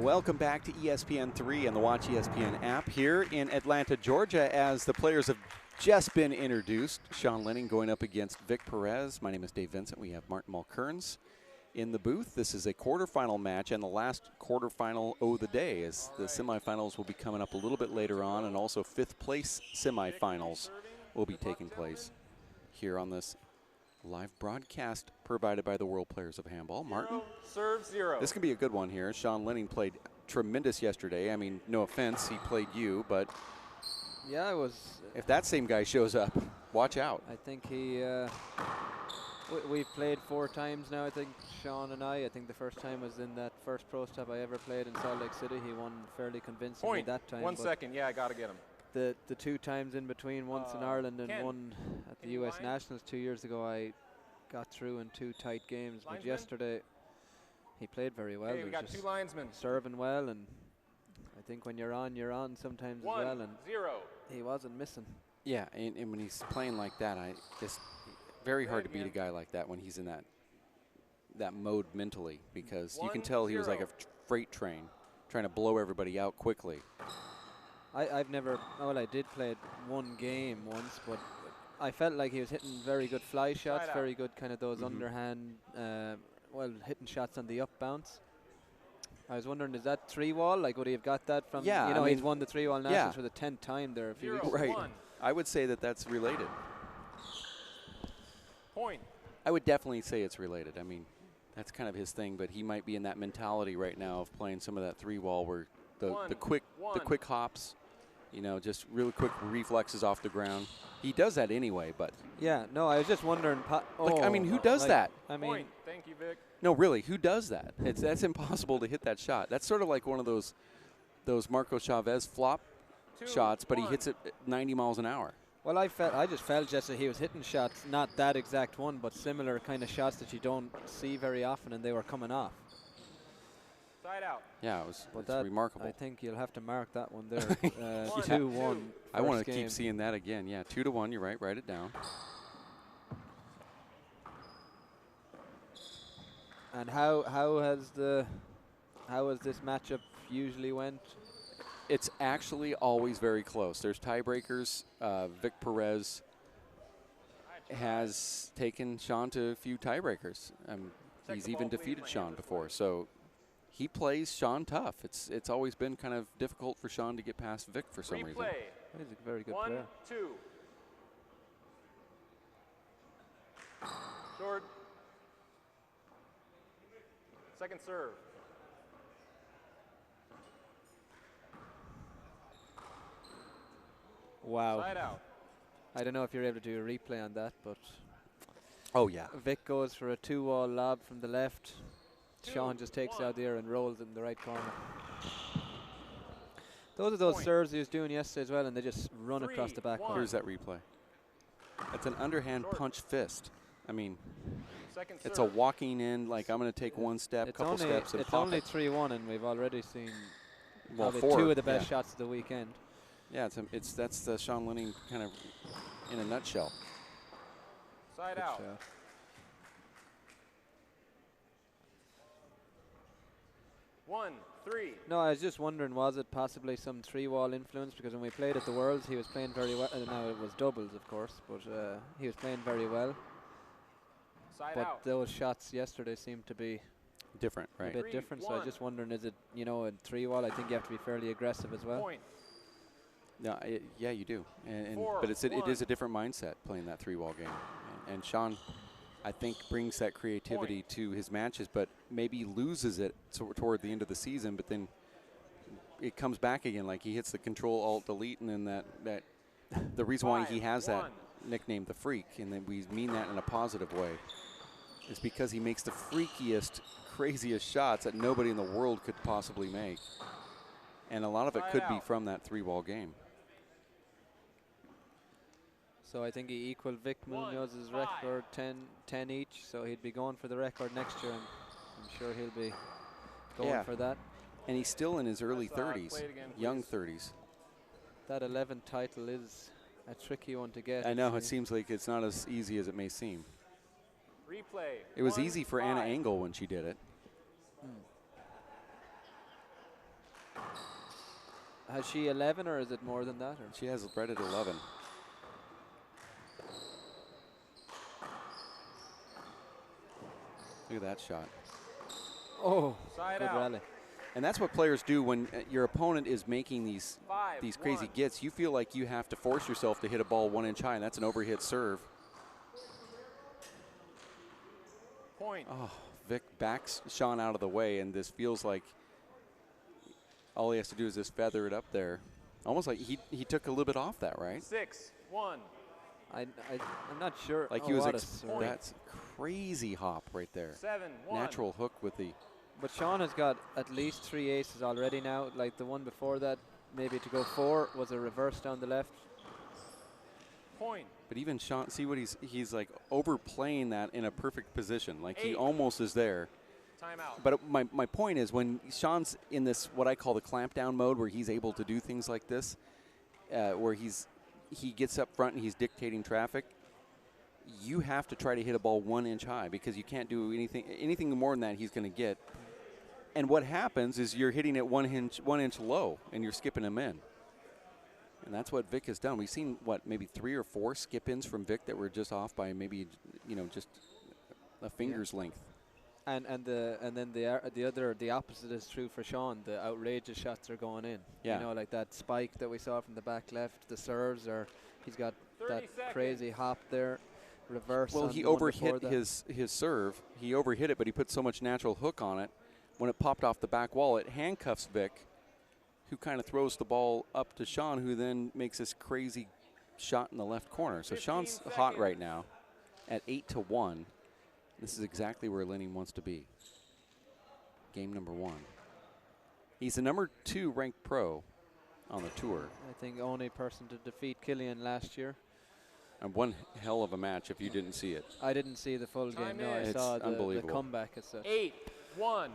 Welcome back to ESPN3 and the Watch ESPN app here in Atlanta, Georgia, as the players have just been introduced. Sean Lenning going up against Vic Perez. My name is Dave Vincent. We have Martin Mulkerns in the booth. This is a quarterfinal match and the last quarterfinal of the day, as the semifinals will be coming up a little bit later on, and also fifth place semifinals will be taking place here on this live broadcast provided by the World Players of Handball. Martin? Serve 0. This can be a good one here. Sean Lenning played tremendous yesterday. I mean, no offense, he played you, but yeah, it was. If that same guy shows up, watch out. I think he. We've played 4 times now. I think Sean and I think the first time was in that first pro step I ever played in Salt Lake City. He won fairly convincingly that time. 1 second. Yeah, I got to get him. The 2 times in between, once in Ireland and one at the U.S. Nationals 2 years ago, I got through in 2 tight games. But yesterday, he played very well. Okay, we got 2 linesmen. Serving well, and I think when you're on sometimes as well. And 0. He wasn't missing. Yeah, and when he's playing like that, it's very hard to beat a guy like that when he's in that mode mentally, because you can tell he was like a freight train trying to blow everybody out quickly. I've never, well, I did play 1 game once, but I felt like he was hitting very good fly shots, very good kind of those underhand, well, hitting shots on the up bounce. I was wondering, is that 3-wall? Like, would he have got that from, yeah, you know, I mean, he's won the 3-wall nationals for the 10th time there a few weeks ago. Right. I would say that that's related. Point. I would definitely say it's related. I mean, that's kind of his thing, but he might be in that mentality right now of playing some of that 3-wall where the quick hops, you know, just really quick reflexes off the ground. He does that anyway, but yeah, no, I was just wondering. I mean, who does that? I mean, thank you, Vic. No, really, who does that? That's impossible to hit that shot. That's sort of like one of those Marco Chavez flop shots, but he hits it 90 miles an hour. Well, I just felt that he was hitting shots, not that exact one, but similar kind of shots that you don't see very often, and they were coming off. Side out. Yeah, it's remarkable. I think you'll have to mark that one there. 2-1. I want to keep seeing that again. Yeah, 2-1. You're right. Write it down. And how has this matchup usually went? It's actually always very close. There's tiebreakers. Vic Perez has taken Sean to a few tiebreakers. He's even defeated Sean before. So he plays Sean tough. It's always been kind of difficult for Sean to get past Vic for some reason. He's a very good player. 1-2. Short. Second serve. Wow. Side out. I don't know if you're able to do a replay on that, but oh yeah. Vic goes for a 2-wall lob from the left. Sean just takes it out there and rolls it in the right corner. Those are those serves he was doing yesterday as well, and they just run across the back. Here's that replay. That's an underhand punch fist. I mean, it's a walking in, like I'm going to take 1 step, couple steps, and pop it. It's only 3-1, and we've already seen 4 2 of the best shots of the weekend. Yeah, that's the Sean Lenning kind of in a nutshell. Side out. 1-3. No, I was just wondering, was it possibly some 3-wall influence? Because when we played at the Worlds, he was playing very well. Now it was doubles, of course, but he was playing very well. Side out. Those shots yesterday seemed to be different, right? A bit different. So I was just wondering, is it, you know, a 3-wall? I think you have to be fairly aggressive as well. Point. No, yeah, you do, but it is a different mindset playing that 3-wall game, and Sean, I think, brings that creativity to his matches, but maybe loses it toward the end of the season. But then it comes back again, like he hits the Control-Alt-Delete, and then that the reason why he has that nickname, the Freak, and then we mean that in a positive way, is because he makes the freakiest, craziest shots that nobody in the world could possibly make, and a lot of it could be from that 3-wall game. So I think he equaled Vic Munoz's record, 10 each. So he'd be going for the record next year. I'm sure he'll be going for that. And he's still in his early 30s, young 30s. That 11th title is a tricky one to get. I know, it seems like it's not as easy as it may seem. Replay. It was easy for Anna Engel when she did it. Has she 11 or is it more than that? Or? She has red at 11. Look at that shot. Oh, Side good out. rally. And that's what players do when your opponent is making these 5-1. crazy gets. You feel like you have to force yourself to hit a ball 1 inch high, and that's an overhit serve. Point. Oh, Vic backs Sean out of the way, and this feels like all he has to do is just feather it up there. Almost like he took a little bit off that, right? 6-1. I'm not sure. Like oh, he was, what a serve. that's crazy hop right there. 7-1. Natural hook with the, But Sean has got at least 3 aces already now. Like the one before that, maybe to go 4 was a reverse down the left. Point. but even Sean, see what he's like overplaying that in a perfect position. Like he 8. almost is there. Timeout. But my point is when Sean's in this, what I call the clamp down mode, where he's able to do things like this, where he gets up front and he's dictating traffic, you have to try to hit a ball 1 inch high because you can't do anything more than that he's going to get. And what happens is you're hitting it 1 inch low and you're skipping him in. And that's what Vic has done. We've seen maybe 3 or 4 skip-ins from Vic that were just off by maybe just a finger's length. And then the opposite is true for Sean. The outrageous shots are going in. Yeah. You know, like that spike that we saw from the back left. The serves are. He's got 30 that seconds. crazy hop there. Reverse. Well, on he the one before overhit that. his serve. He overhit it, but he put so much natural hook on it. When it popped off the back wall, it handcuffs Vic, who kind of throws the ball up to Sean, who then makes this crazy shot in the left corner. So 15 Sean's hot right now at 8-1. This is exactly where Lenning wants to be. Game number 1. He's the number 2 ranked pro on the tour. I think only person to defeat Killian last year. And one hell of a match if you didn't see it. I didn't see the full Time game. No, I in. saw It's the unbelievable. comeback as such. 8-1.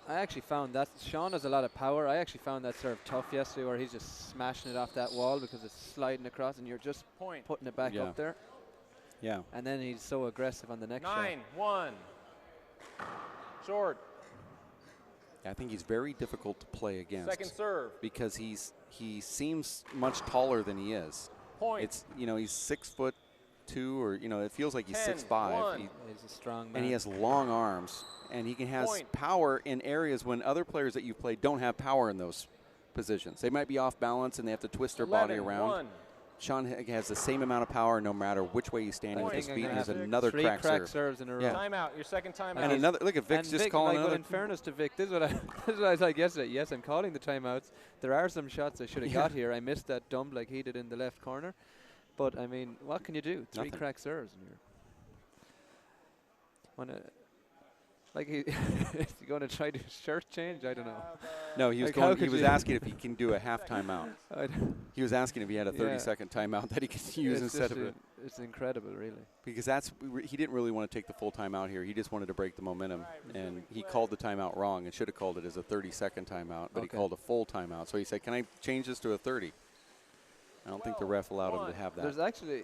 I actually found that Sean has a lot of power. I actually found that serve tough yesterday, where he's just smashing it off that wall because it's sliding across, and you're just Point. putting it back Yeah. up there. Yeah. And then he's so aggressive on the next shot. 9-1. Short. I think he's very difficult to play against. Second serve. Because he seems much taller than he is. Point. It's he's 6'2", or it feels like he's 10, 6'5". 1. He's a strong man. And he has long arms, and he has Point. power in areas when other players that you play don't have power in those positions. They might be off balance and they have to twist their body around. 11-1. Sean has the same amount of power no matter which way he's standing with I his think feet. I'm And gonna there's have another 3 crack serve. serves in a row. Yeah. Timeout. Your second timeout. And another, look at Vic's And just Vic, calling like, another. in fairness to Vic, this is what I like yesterday. Yes, I'm calling the timeouts. There are some shots I should have got here. I missed that dump like he did in the left corner. But, I mean, what can you do? 3 Nothing. crack serves. And like, is he going to try to shirt change? I don't know. No, he was Like, how he could was you- asking if he can do a half timeout. He was asking if he had a Yeah. 30-second timeout that he could use It's instead just of it. It's incredible, really. Because he didn't really want to take the full timeout here. He just wanted to break the momentum, and he called the timeout wrong and should have called it as a 30-second timeout, but he Okay. called a full timeout. So he said, "Can I change this to a 30?" I don't think the ref allowed him to have that. There's actually,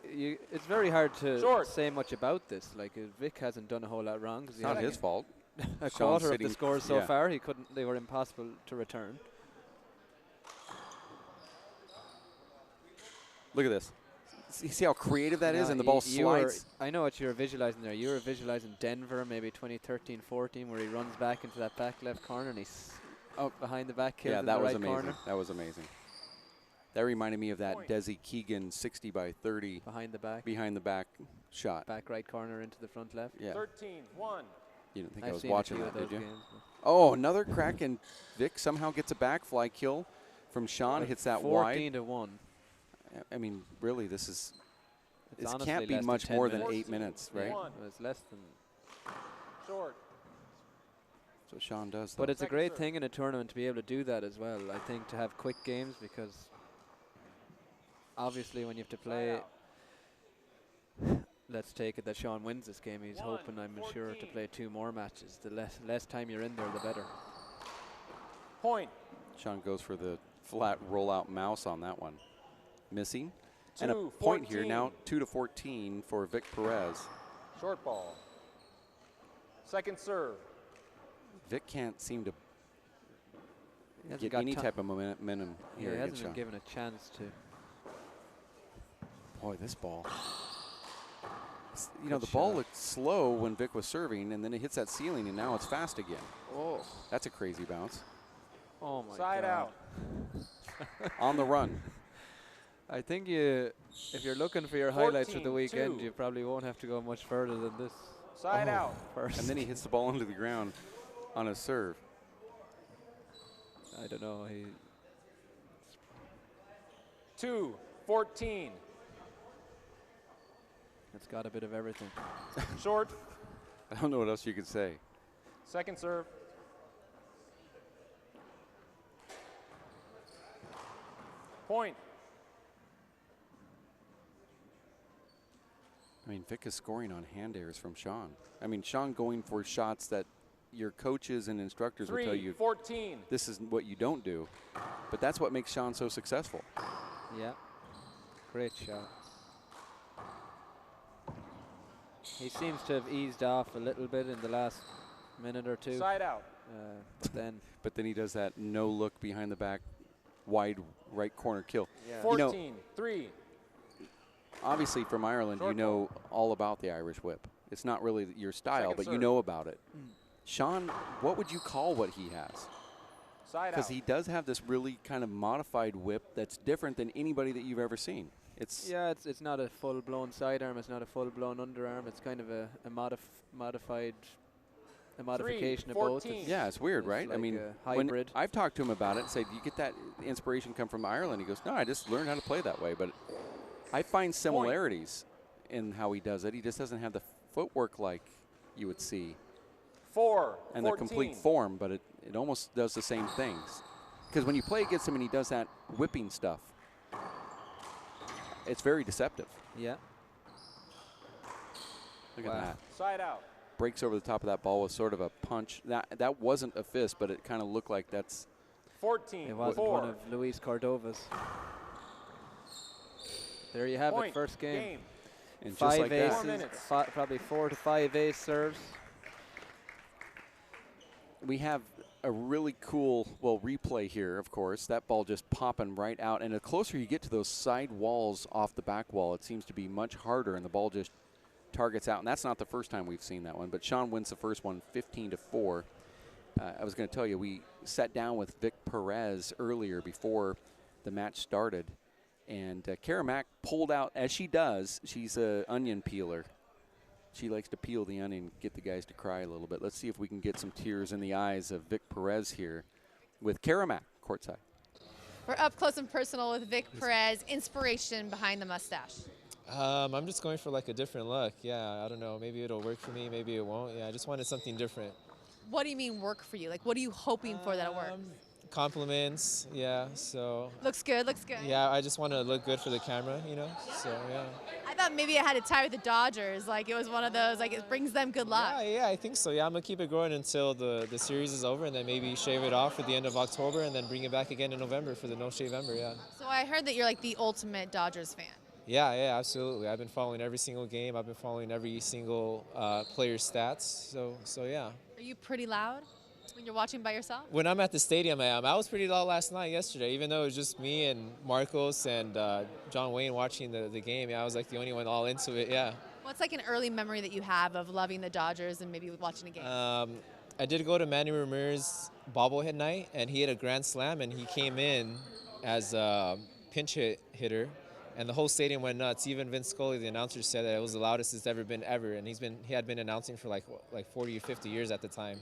it's very hard to Short. say much about this. Like, Vic hasn't done a whole lot wrong. 'Cause It's he not had his fault. a Sean's quarter of sitting- the scores so yeah. far. They were impossible to return. Look at this. See how creative that is, Now, and the ball you were- slides. I know what you were visualizing there. You were visualizing Denver, maybe 2013-14, where he runs back into that back left corner and he's up behind the back kill Yeah, in that the was right amazing. corner. That was amazing. That reminded me of that Point. Desi Keegan 60-30 Behind the back, behind the back shot. back right corner into the front left. Yeah, 13-1. you didn't think I I've was seen watching a few that, of did those you? games, but Oh, another crack, and Vic somehow gets a back fly kill from Sean. Hits that wide. 14-1. I mean, really, this is. It's This honestly can't be less much 10 more than minutes. 8 minutes, right? One. It was less than. Short. So Sean does. But though. it's a Second great serve. thing in a tournament to be able to do that as well. I think to have quick games, because obviously when you have to play, let's take it that Sean wins this game. He's hoping, I'm sure, to play 2 more matches. The less time you're in there, the better. Point. Sean goes for the flat rollout mouse on that one, missing. And a 2-14. point here now, 2-14 for Vic Perez. Short ball. Second serve. Vic can't seem to He hasn't get got any ti- type of momentum Yeah, here he against hasn't been Sean. given a chance to. Boy, this ball. You Good know, the ball shot. looked slow when Vic was serving, and then it hits that ceiling, and now it's fast again. Oh. That's a crazy bounce. Oh my Side God. out. On the run. I think if you're looking for your highlights of the 14-2. weekend, you probably won't have to go much further than this. Side out. First. And then he hits the ball into the ground on a serve. I don't know. 2-14. It's got a bit of everything. Short. I don't know what else you could say. Second serve. Point. I mean, Vic is scoring on hand airs from Sean. I mean, Sean going for shots that your coaches and instructors will tell you 3-14. this is what you don't do. But that's what makes Sean so successful. Yeah. Great shot. He seems to have eased off a little bit in the last minute or two. Side out. But then He does that no look behind the back, wide right corner kill. Yeah. 14-3. Obviously from Ireland, Short you know all about the Irish whip. It's not really your style, Second but you serve. know about it. Sean, what would you call what he has? Side out. Because he does have this really kind of modified whip that's different than anybody that you've ever seen. It's it's not a full-blown sidearm. It's not a full-blown underarm. It's kind of a modification of both. 14. yeah, it's weird, It's right? I like mean, a when hybrid. I've talked to him about it, said, "You get that inspiration come from Ireland?" He goes, "No, I just learned how to play that way." But I find similarities in how he does it. He just doesn't have the footwork like you would see. 4. And the complete form, but it almost does the same things. Because when you play against him and he does that whipping stuff, it's very deceptive. Yeah. Look Wow. at that. Side out. Breaks over the top of that ball with sort of a punch. That wasn't a fist, but it kind of looked like that's. 14. It wasn't 4. one of Luis Cordova's. There you have Point. it, first game. And just 5 like aces, that. 4 minutes. probably 4 to 5 ace serves. We have a really cool, replay here, of course. That ball just popping right out. And the closer you get to those side walls off the back wall, it seems to be much harder, and the ball just targets out. And that's not the first time we've seen that one. But Sean wins the first one 15-4. I was going to tell you, we sat down with Vic Perez earlier before the match started. And Kara Mack pulled out, as she does, she's an onion peeler. She likes to peel the onion, get the guys to cry a little bit. Let's see if we can get some tears in the eyes of Vic Perez here with Kara Mack courtside. We're up close and personal with Vic Perez. Inspiration behind the mustache. I'm just going for like a different look. Yeah, I don't know. Maybe it'll work for me. Maybe it won't. Yeah, I just wanted something different. What do you mean work for you? Like, what are you hoping for that it works? Compliments. Yeah. So. Looks good, looks good. Yeah, I just want to look good for the camera, you know. So yeah. I thought maybe it had to tie with the Dodgers. Like, it was one of those, like, it brings them good luck. Yeah, I think so. Yeah, I'm gonna keep it going until the series is over, and then maybe shave it off at the end of October, and then bring it back again in November for the No Shave Ember. Yeah. So I heard that you're like the ultimate Dodgers fan. Yeah, absolutely. I've been following every single game. I've been following every single player's stats. So yeah. Are you pretty loud when you're watching by yourself? When I'm at the stadium, I am. I was pretty loud yesterday, even though it was just me and Marcos and John Wayne watching the game. Yeah, I was like the only one all into it, yeah. What's like an early memory that you have of loving the Dodgers and maybe watching a game? I did go to Manny Ramirez's bobblehead night, and he hit a grand slam, and he came in as a pinch hitter, and the whole stadium went nuts. Even Vince Scully, the announcer, said that it was the loudest it's ever been ever, and he had been announcing for like 40 or 50 years at the time.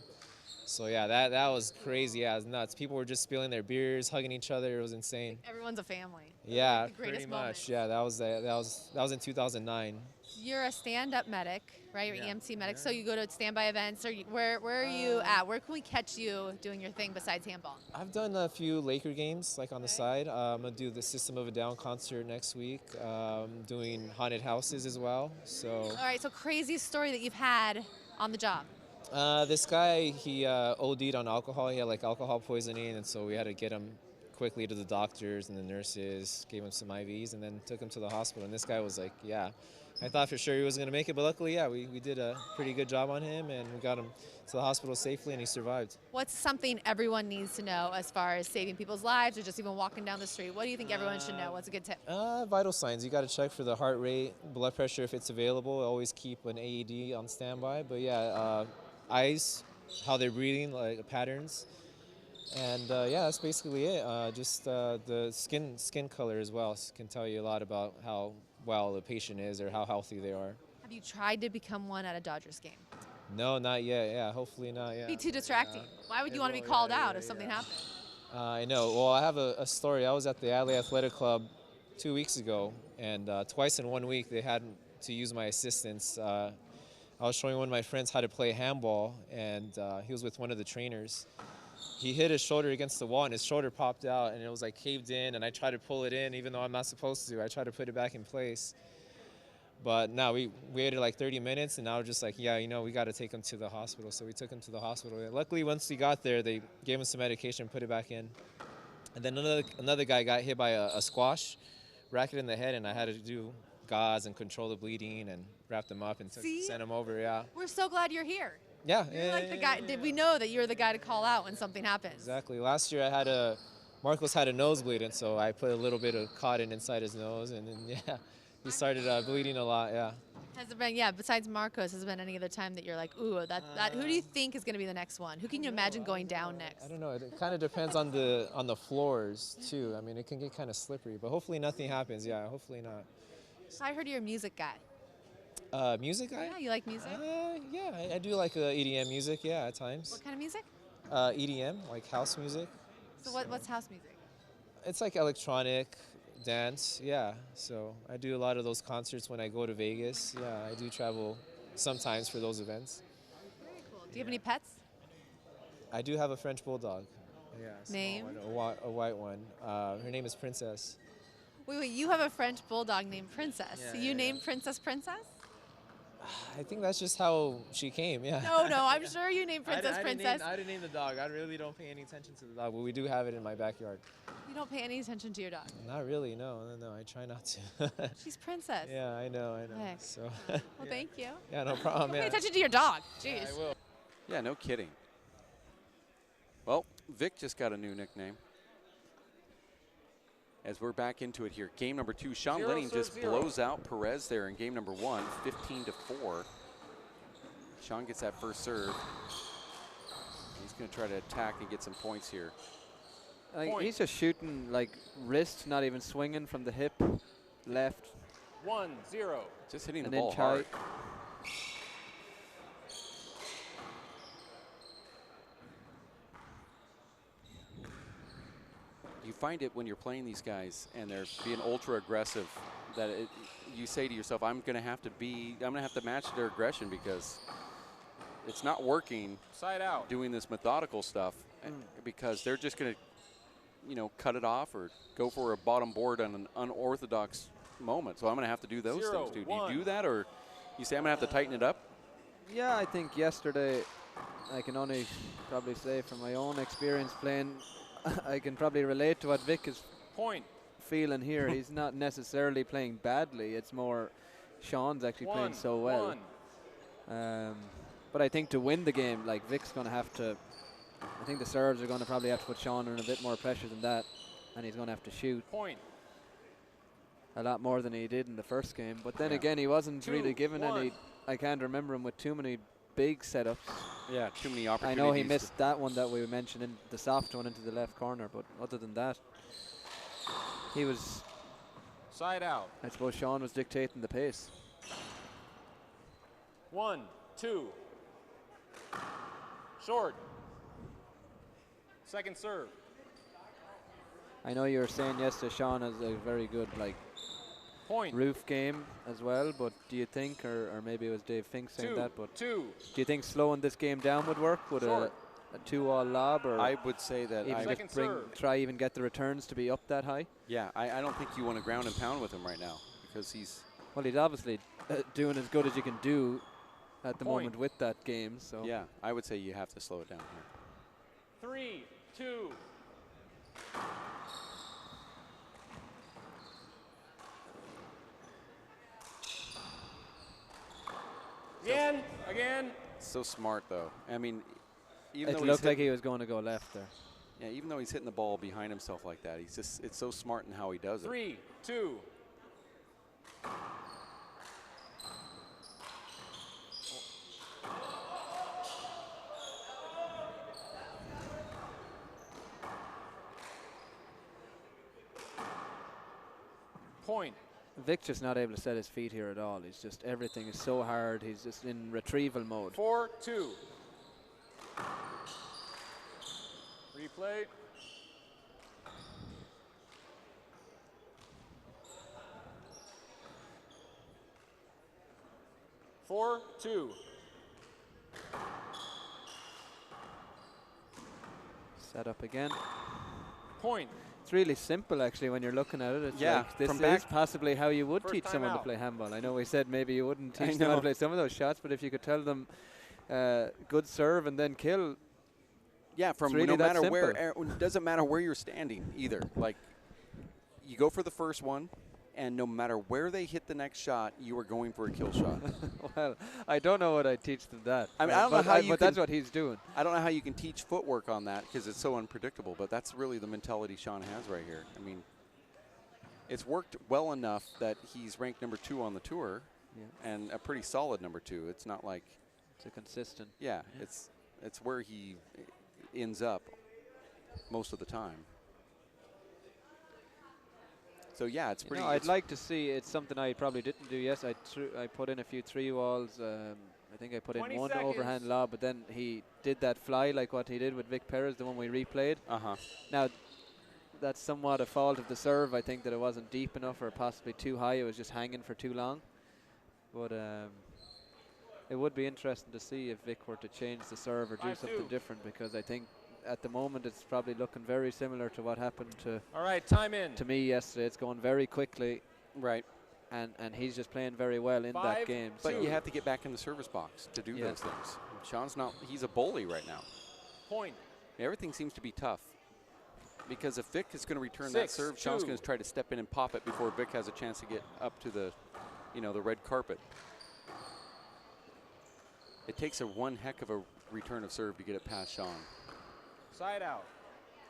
So yeah, that was crazy. Yeah, it was nuts. People were just spilling their beers, hugging each other. It was insane. Everyone's a family. Yeah, Like the greatest pretty much. moments. Yeah, that was in 2009. You're a stand-up medic, right? You're Yeah. EMT medic. So you go to standby events, or where are you at? Where can we catch you doing your thing besides handball? I've done a few Laker games, like on the side. I'm gonna do the System of a Down concert next week. Doing haunted houses as well. So. All right. So craziest story that you've had on the job. This guy, he OD'd on alcohol. He had like alcohol poisoning, and so we had to get him quickly to the doctors and the nurses, gave him some IVs, and then took him to the hospital. And this guy was like, yeah, I thought for sure he wasn't going to make it, but luckily, yeah, we did a pretty good job on him, and we got him to the hospital safely, and he survived. What's something everyone needs to know as far as saving people's lives or just even walking down the street? What do you think everyone should know? What's a good tip? Vital signs. You got to check for the heart rate, blood pressure if it's available. Always keep an AED on standby. But yeah, eyes, how they're breathing, like patterns. And yeah, that's basically it. Just the skin color as well can tell you a lot about how well the patient is or how healthy they are. Have you tried to become one at a Dodgers game? No, not yet. Yeah, hopefully not yet. Be too distracting. Why would you want to be called out if something happened? I know. Well, I have a story. I was at the Alley Athletic Club 2 weeks ago, and twice in 1 week they had to use my assistance. I was showing one of my friends how to play handball, and he was with one of the trainers. He hit his shoulder against the wall, and his shoulder popped out, and it was like caved in, and I tried to pull it in, even though I'm not supposed to. I tried to put it back in place. But now we waited like 30 minutes, and now we're just like, yeah, you know, we got to take him to the hospital. So we took him to the hospital. Luckily, once we got there, they gave him some medication, put it back in. And then another guy got hit by a squash racket in the head, and I had to do gauze and control the bleeding and wrap them up and send him over, yeah. We're so glad you're here. Yeah. You're like the guy. Did we know that you're the guy to call out when something happens? Exactly. Last year Marcos had a nosebleed, and so I put a little bit of cotton inside his nose, and then, yeah, he started bleeding a lot, yeah. Has it been, besides Marcos, has there been any other time that you're like, ooh, that who do you think is going to be the next one? Who can you imagine going down next? I don't know. It kind of depends on the floors, too. I mean, it can get kind of slippery, but hopefully nothing happens, yeah, hopefully not. I heard you're a music guy. Music guy? Yeah, you like music? Yeah, I do like EDM music, yeah, at times. What kind of music? EDM, like house music. So what's house music? It's like electronic, dance, yeah. So I do a lot of those concerts when I go to Vegas. Yeah, I do travel sometimes for those events. Very cool. Do you have any pets? I do have a French bulldog. Yeah. Name? A white one. Her name is Princess. Wait, you have a French bulldog named Princess. Yeah, So you yeah, named Princess? I think that's just how she came, yeah. No, I'm sure you named Princess. I didn't name the dog. I really don't pay any attention to the dog, but we do have it in my backyard. You don't pay any attention to your dog? Not really, no. I try not to. She's Princess. Yeah, I know. Heck. So. Well, thank you. Yeah, no problem. Pay attention to your dog. Jeez. Yeah, I will. Yeah, no kidding. Well, Vic just got a new nickname. As we're back into it here. Game number 2, Sean Lenning just blows out Perez there in game number 1, 15-4. Sean gets that first serve. He's going to try to attack and get some points here. He's just shooting like wrist, not even swinging from the hip, left. 1-0. Just hitting the ball hard. You find it when you're playing these guys and they're being ultra aggressive that you say to yourself, I'm going to have to match their aggression because it's not working. Side out. Doing this methodical stuff because they're just going to, cut it off or go for a bottom board on an unorthodox moment. So I'm going to have to do those things, dude. Do you do that, or you say I'm going to have to tighten it up? Yeah, I think yesterday, I can only probably say from my own experience playing, I can probably relate to what Vic is feeling here. He's not necessarily playing badly. It's more Sean's actually playing so well. But I think to win the game, like Vic's going to have to, I think the serves are going to probably have to put Sean under a bit more pressure than that. And he's going to have to shoot a lot more than he did in the first game. But then again, he wasn't really given any, I can't remember him with too many big setups. Yeah, too many opportunities. I know he missed that one that we mentioned, in the soft one into the left corner, but other than that, he was side out. I suppose Sean was dictating the pace. 1-2. Short. Second serve. I know you were saying yesterday Sean has a very good roof game as well, but do you think, or maybe it was Dave Fink saying that, but do you think slowing this game down would work? Would a 2-all lob, or I would say that try even get the returns to be up that high? Yeah, I don't think you want to ground and pound with him right now because he's obviously doing as good as you can do at the moment with that game. So yeah, I would say you have to slow it down here. 3-2. Again. So smart, though. I mean, even It though looked like he was going to go left there. yeah, even though he's hitting the ball behind himself like that, it's so smart in how he does it. 3-2. Point. Vic just not able to set his feet here at all. He's just, everything is so hard. He's just in retrieval mode. 4-2. Replay. Four, 2. Set up again. Point. It's really simple, actually, when you're looking at it. It's Yeah, like, this from is back- possibly how you would First teach time someone to out. play handball. I know we said maybe you wouldn't I teach them how to know. play some of those shots, but if you could tell them good serve and then kill, Yeah, from really no that matter where, simple. it doesn't matter where you're standing either. Like, you go for the first one, and no matter where they hit the next shot, you are going for a kill shot. well, I don't know what I'd teach them that. I mean, I don't know how you but that's can- what he's doing. I don't know how you can teach footwork on that because it's so unpredictable, but that's really the mentality Sean has right here. I mean, it's worked well enough that he's ranked number 2 on the tour, Yeah. and a pretty solid number 2. It's not like, It's a consistent. yeah, it's where he ends up most of the time. So yeah, it's pretty. I'd it's- like to see. It's something I probably didn't do. Yes, I put in a few 3 walls. I think I put in 20 one seconds. overhand lob, but then he did that fly like what he did with Vic Perez, the one we replayed. Uh-huh. Now, that's somewhat a fault of the serve. I think that it wasn't deep enough or possibly too high. It was just hanging for too long. But it would be interesting to see if Vic were to change the serve or do 5-2. something different, because I think at the moment it's probably looking very similar to what happened to All right, time in. me yesterday. It's going very quickly, Right. and he's just playing very well in that 5, game. But Two. you have to get back in the service box to do Yeah. those things. Sean's not. He's a bully right now. Point. Everything seems to be tough. Because if Vic is going to return that 6, serve, Sean's 2. going to try to step in and pop it before Vic has a chance to get up to the, the red carpet. It takes one heck of a return of serve to get it past Sean, Side out.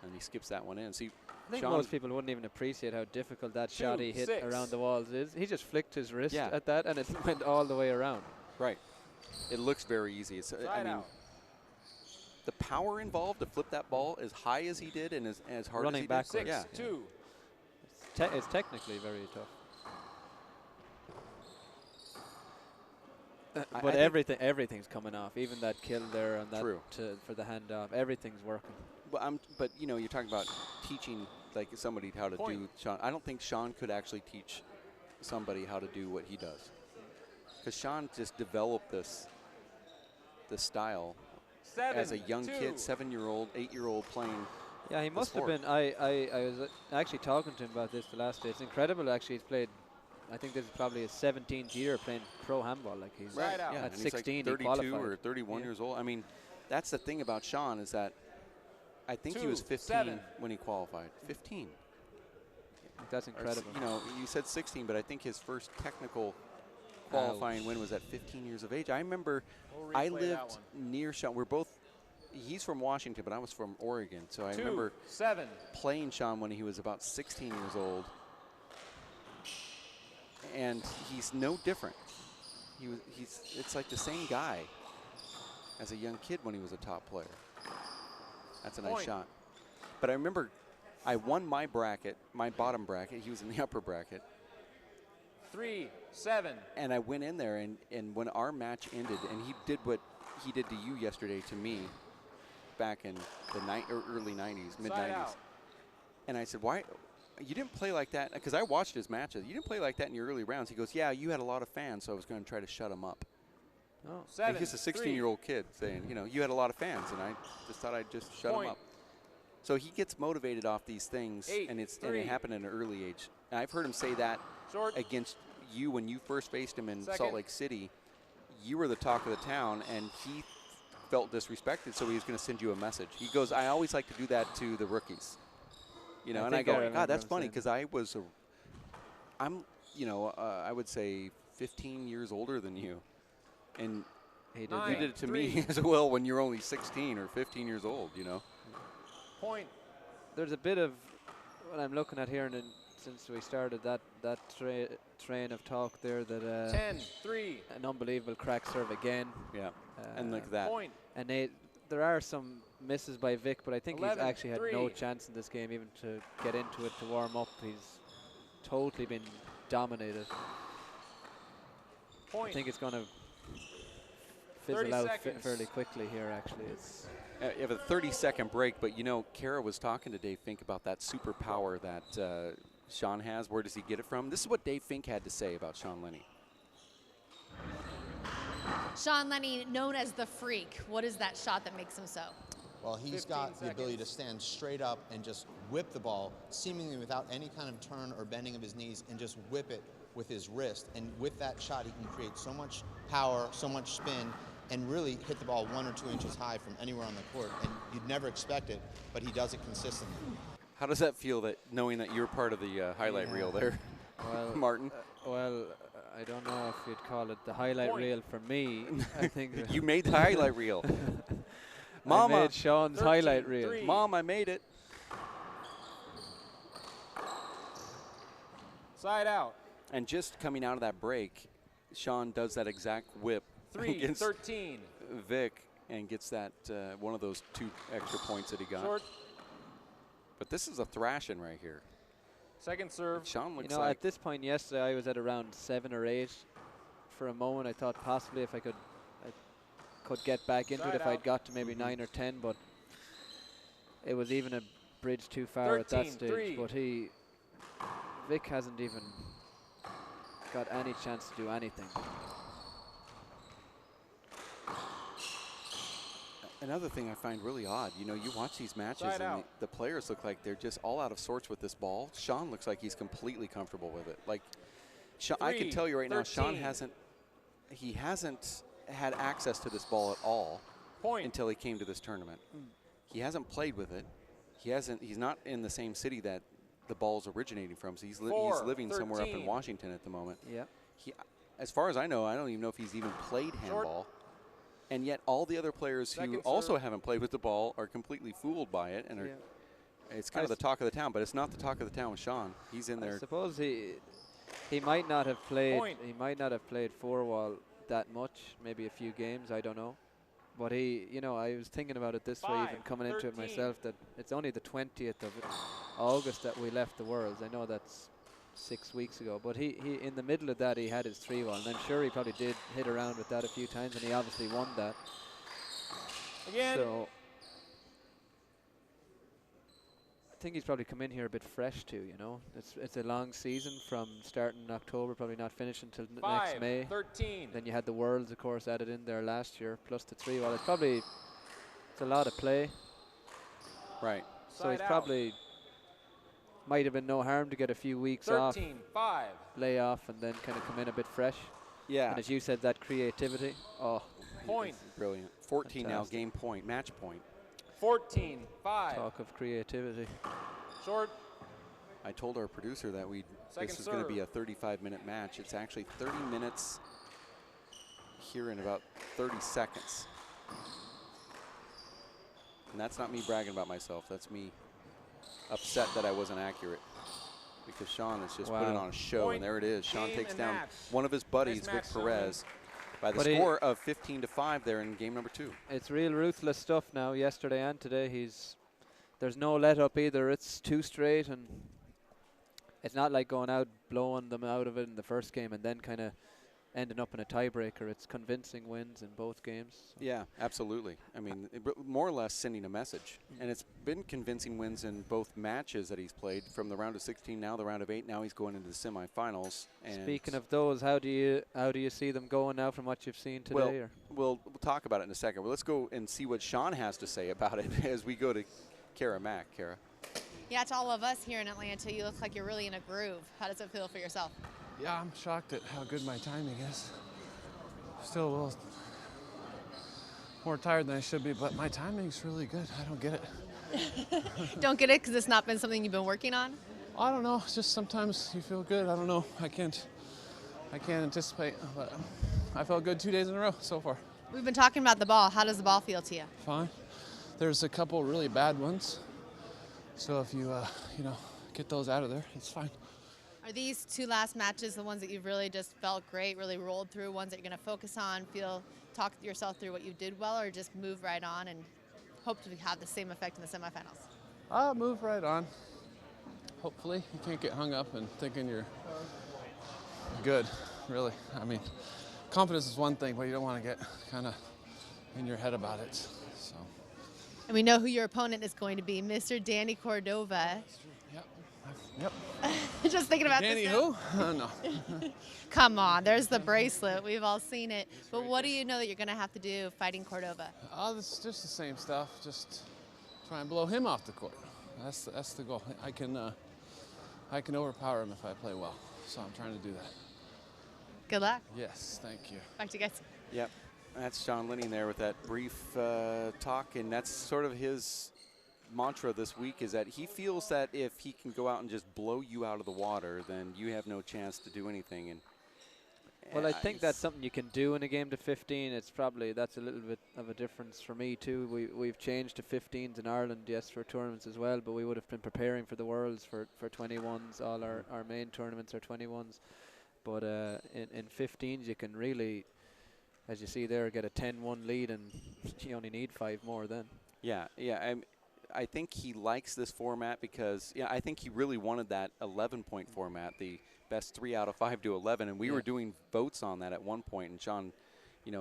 and he skips that one in. See, I think Sean, most people wouldn't even appreciate how difficult that 2, shot he hit 6. around the walls is. He just flicked his wrist Yeah. at that, and it went all the way around. right? It looks very easy. It's, I Side mean, out. the power involved to flip that ball as high as he did and as hard Running as he backwards. did. 6-2. It's technically very tough. I But think- everything's coming off. Even that kill there and that True. for the handoff, everything's working. But you're talking about teaching like somebody how to do Point. Sean. I don't think Sean could actually teach somebody how to do what he does, because Sean just developed this style 7, as a young 2. kid, 7-year-old, 8-year-old playing. Yeah, he must have sport. been. I was actually talking to him about this the last day. It's incredible. Actually, he's played. I think this is probably his 17th year playing pro handball. Like he's Right out. Yeah, at and he's 16, like he 32 qualified. or 31 Yeah. years old. I mean, that's the thing about Sean is that I think he 2, was 15 7. when he qualified. 15. That's Or incredible. you said 16, but I think his first technical qualifying win was at 15 years of age. I remember We'll I replay that lived one. near Sean. We're both, he's from Washington, but I was from Oregon. So I 2, remember 7. playing Sean when he was about 16 years old. And he's no different. It's like the same guy as a young kid when he was a top player. That's a nice Point. shot. But I remember I won my bracket, my bottom bracket. He was in the upper bracket. 3, 7. And I went in there, and when our match ended, and he did what he did to you yesterday to me back in the early 90s, mid 90s. out. And I said, why? You didn't play like that? Because I watched his matches. You didn't play like that in your early rounds. He goes, yeah, you had a lot of fans, so I was going to try to shut him up. Oh. And 7, he's a 3. 16-year-old kid saying, you had a lot of fans, and I just thought I'd just shut him Point. up. So he gets motivated off these things, 8, and it 3. happened at an early age. And I've heard him say that Short. against you when you first faced him in Salt Second. Lake City. You were the talk of the town, and he felt disrespected, so he was going to send you a message. He goes, I always like to do that to the rookies. And I think go, remember God, that's him funny, saying because I would say 15 years older than you. And He did. Nine. You did it to 3. me as well when you're only 16 or 15 years old, you know. Point. There's a bit of what I'm looking at here, and since we started that train of talk there, that 10-3. an unbelievable crack serve again. Yeah. And look at that. Point. And there are some misses by Vic, but I think he's 11, actually had no 3. chance in this game even to get into it, to warm up. He's totally been dominated. Point. I think it's going to fizzle 30 out seconds. fairly quickly here, actually. It's You have a 30-second break, but you know, Kara was talking to Dave Fink about that superpower that Sean has. Where does he get it from? This is what Dave Fink had to say about Sean Lenning. Sean Lenning, known as the Freak. What is that shot that makes him so? Well, he's 15 got the ability to seconds. stand straight up and just whip the ball, seemingly without any kind of turn or bending of his knees, and just whip it with his wrist. And with that shot, he can create so much power, so much spin, and really hit the ball 1 or 2 inches high from anywhere on the court. And you'd never expect it, but he does it consistently. How does that feel, that knowing that you're part of the highlight reel there, well, Martin? I don't know if you'd call it the highlight Point. reel for me. I think You made the highlight reel. I Mama, made Sean's highlight reel. 13-3. Mom, I made it. Side out. And just coming out of that break, Sean does that exact whip 3, against 13. Vic and gets that one of those 2 extra points that he got. Short. But this is a thrashing right here. Second serve. Sean looks You know, like at this point yesterday, I was at around 7 or 8. For a moment, I thought possibly if I could get back into it, Side if I'd out. got to maybe 9 or 10, but it was even a bridge too far at that 13-3. stage. But Vic hasn't even got any chance to do anything. another thing I find really odd. You know, you watch these matches Side and out. the players look like they're just all out of sorts with this ball. Sean looks like he's completely comfortable with it. Like, I can tell you right now, Sean 13. hasn't had access to this ball at all Point. until he came to this tournament. He hasn't played with it. He's not in the same city that the ball's originating from. So he's living somewhere up in 13. Washington at the moment. Yeah. As far as I know, I don't even know if he's even played handball. And yet all the other players who Second also serve. haven't played with the ball are completely fooled by it, and it's kind of the talk of the town. But it's not the talk of the town with Sean. He's in I there. suppose he might not have played. Point. He might not have played four-wall that much. Maybe a few games. I don't know. But I was thinking about it this way, even 5, coming into it 13. myself, that it's only the 20th of August that we left the Worlds. I know that's 6 weeks ago, but he in the middle of that he had his 3-wall, and I'm sure he probably did hit around with that a few times, and he obviously won that. Again. So I think he's probably come in here a bit fresh too. It's a long season from starting in October, probably not finishing until next 5, May. 13. Then you had the Worlds, of course, added in there last year, plus the 3-wall. It's a lot of play. Right. So he's Side out. probably might have been no harm to get a few weeks off, 13, 5. lay off, and then kind of come in a bit fresh. Yeah. And as you said, that creativity. Oh, Point. Brilliant. 14 now, Fantastic. game point, match point. 14, 5. talk of creativity. Short. I told our producer that Second this is going to be a serve. 35-minute match. It's actually 30 minutes here in about 30 seconds. And that's not me bragging about myself. That's me upset that I wasn't accurate, because Sean is just putting Wow. on a show. Point, And there it is. Sean game, takes and down match. one of his buddies, Nice Vic match, Perez, by the But he- score of 15-5 there in game number 2. It's real ruthless stuff now. Yesterday and today, there's no let up either. It's 2 straight, and it's not like going out blowing them out of it in the first game and then kind of ending up in a tiebreaker. It's convincing wins in both games. Yeah, absolutely. I mean, more or less sending a message. And it's been convincing wins in both matches that he's played, from the round of 16, now the round of 8. Now he's going into the semifinals. And Speaking of those, how do you see them going now from what you've seen today? well, or? we'll talk about it in a second. Well, let's go and see what Sean has to say about it as we go to Kara Mack. Kara. Yeah, to all of us here in Atlanta, you look like you're really in a groove. How does it feel for yourself? Yeah, I'm shocked at how good my timing is. Still a little more tired than I should be, but my timing's really good. I don't get it. Don't get it because it's not been something you've been working on? I don't know. It's just sometimes you feel good. I don't know. I can't anticipate, but I felt good 2 days in a row so far. We've been talking about the ball. How does the ball feel to you? Fine. There's a couple really bad ones. So if you, get those out of there, it's fine. Are these 2 last matches the ones that you've really just felt great, really rolled through, ones that you're going to focus on, talk yourself through what you did well, or just move right on and hope to have the same effect in the semifinals? Move right on. Hopefully. You can't get hung up in thinking you're good, really. I mean, confidence is one thing, but you don't want to get kind of in your head about it. So. And we know who your opponent is going to be, Mr. Danny Cordova. Yep. Just thinking about Danny this. who? No. Come on, there's the bracelet. We've all seen it. But what do you know that you're going to have to do fighting Cordova? This is just the same stuff. Just try and blow him off the court. That's the goal. I can overpower him if I play well. So I'm trying to do that. Good luck. Yes, thank you. Back to you guys. Yep, that's Sean Lenning there with that brief talk, and that's sort of his mantra this week, is that he feels that if he can go out and just blow you out of the water, then you have no chance to do anything. And well, I think that's something you can do in a game to 15. That's a little bit of a difference for me too. We've changed to 15s in Ireland, yes, for tournaments as well, but we would have been preparing for the Worlds for 21s. All our main tournaments are 21s. But in 15s, you can really, as you see there, get a 10-1 lead, and you only need 5 more then. Yeah. I think he likes this format because, I think he really wanted that 11-point format, the best 3 out of 5 to 11, and we were doing votes on that at one point, and Sean,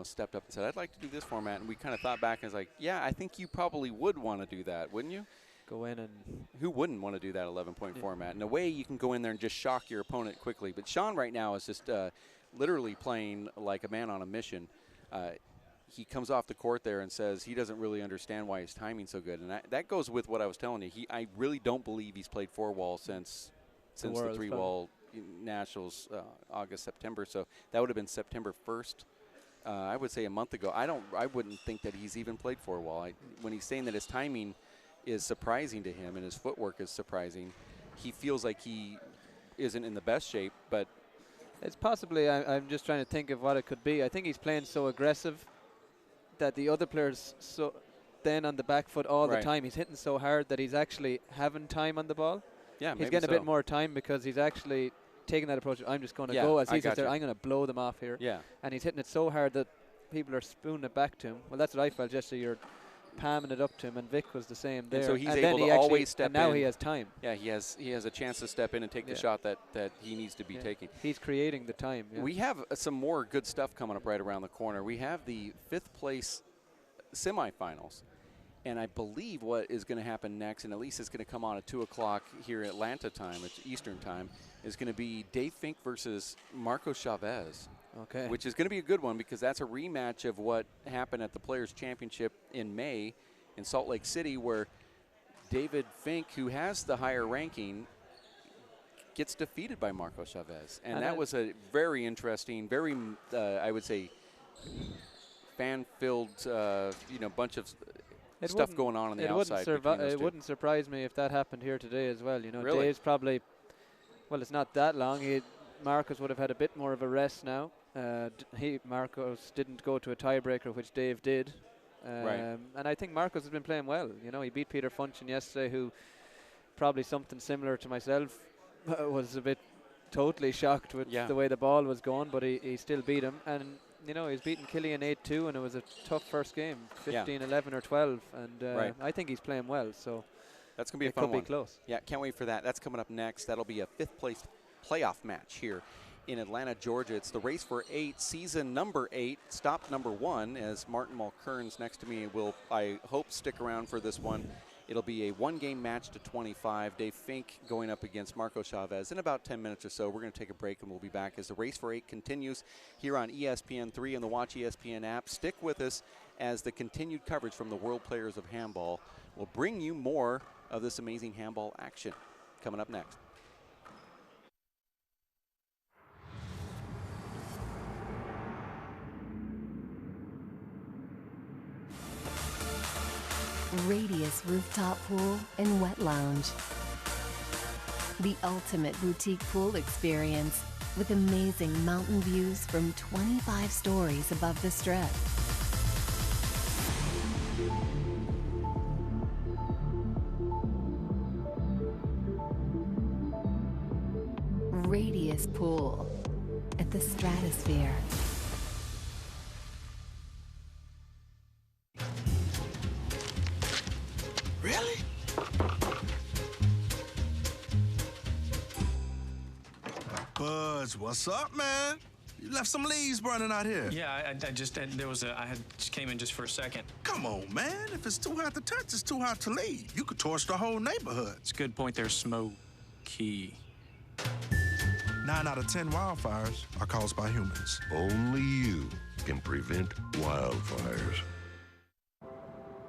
stepped up and said, I'd like to do this format, and we kind of thought back and was like, yeah, I think you probably would want to do that, wouldn't you? Go in and... Who wouldn't want to do that 11-point format? In a way, you can go in there and just shock your opponent quickly, but Sean right now is just literally playing like a man on a mission. He comes off the court there and says he doesn't really understand why his timing's so good, and that goes with what I was telling you. I really don't believe he's played 4-wall since the 3-wall nationals, August, September. So that would have been September 1st. I would say a month ago. I wouldn't think that he's even played 4-wall. When he's saying that his timing is surprising to him and his footwork is surprising, he feels like he isn't in the best shape, but it's possibly, I'm just trying to think of what it could be. I think he's playing so aggressive that the other players then on the back foot all the time. He's hitting so hard that he's actually having time on the ball. Yeah, he's getting a bit more time because he's actually taking that approach. I'm just going to go as he says there. I'm going to blow them off here. Yeah, and he's hitting it so hard that people are spooning it back to him. Well, that's what I felt yesterday. You're palming it up to him, and Vic was the same there. And so he's able to always step in. And now he has time. Yeah, he has a chance to step in and take the shot that he needs to be taking. He's creating the time. Yeah. We have some more good stuff coming up right around the corner. We have the 5th place semifinals, and I believe what is going to happen next, and at least it's going to come on at 2 o'clock here Atlanta time, it's Eastern time, is going to be Dave Fink versus Marco Chavez. Okay. Which is going to be a good one because that's a rematch of what happened at the Players' Championship in May in Salt Lake City, where David Fink, who has the higher ranking, gets defeated by Marco Chavez. And that was a very interesting, very, I would say, fan-filled, bunch of stuff going on the outside. It wouldn't surprise me if that happened here today as well. Really? Dave's probably, well, it's not that long. Marcos would have had a bit more of a rest now. Marcos didn't go to a tiebreaker, which Dave did. And I think Marcos has been playing well. He beat Peter Funchen yesterday, who probably something similar to myself was a bit totally shocked with the way the ball was going, but he still beat him. And he's beaten Killian 8-2, and it was a tough first game, 15-11 or 12. And I think he's playing well, so that's going to be a fun one. It could be close. Yeah, can't wait for that. That's coming up next. That'll be a 5th place playoff match here in Atlanta, Georgia. It's the race for 8, season number 8, stop number 1, as Martin Mulkern's next to me will, I hope, stick around for this one. It'll be a 1-game match to 25. Dave Fink going up against Marco Chavez in about 10 minutes or so. We're going to take a break, and we'll be back as the race for 8 continues here on ESPN3 and the Watch ESPN app. Stick with us as the continued coverage from the World Players of Handball will bring you more of this amazing handball action coming up next. Radius Rooftop Pool and Wet Lounge. The ultimate boutique pool experience with amazing mountain views from 25 stories above the Strip. Radius Pool at the Stratosphere. Really? Buzz, what's up, man? You left some leaves burning out here. Yeah, I just just came in just for a second. Come on, man. If it's too hot to touch, it's too hot to leave. You could torch the whole neighborhood. It's a good point there, Smokey. 9 out of 10 wildfires are caused by humans. Only you can prevent wildfires.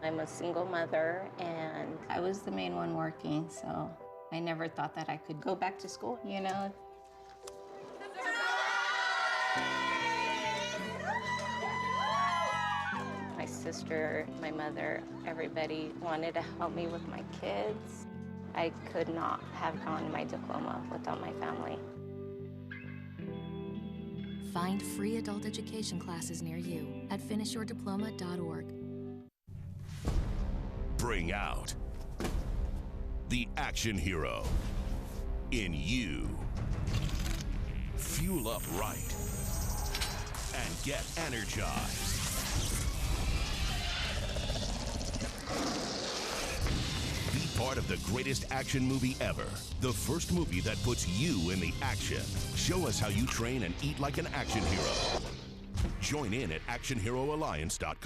I'm a single mother, and I was the main one working, so I never thought that I could go back to school, you know? My sister, my mother, everybody wanted to help me with my kids. I could not have gotten my diploma without my family. Find free adult education classes near you at finishyourdiploma.org. Bring out the action hero in you. Fuel up right and get energized. Be part of the greatest action movie ever. The first movie that puts you in the action. Show us how you train and eat like an action hero. Join in at actionheroalliance.com.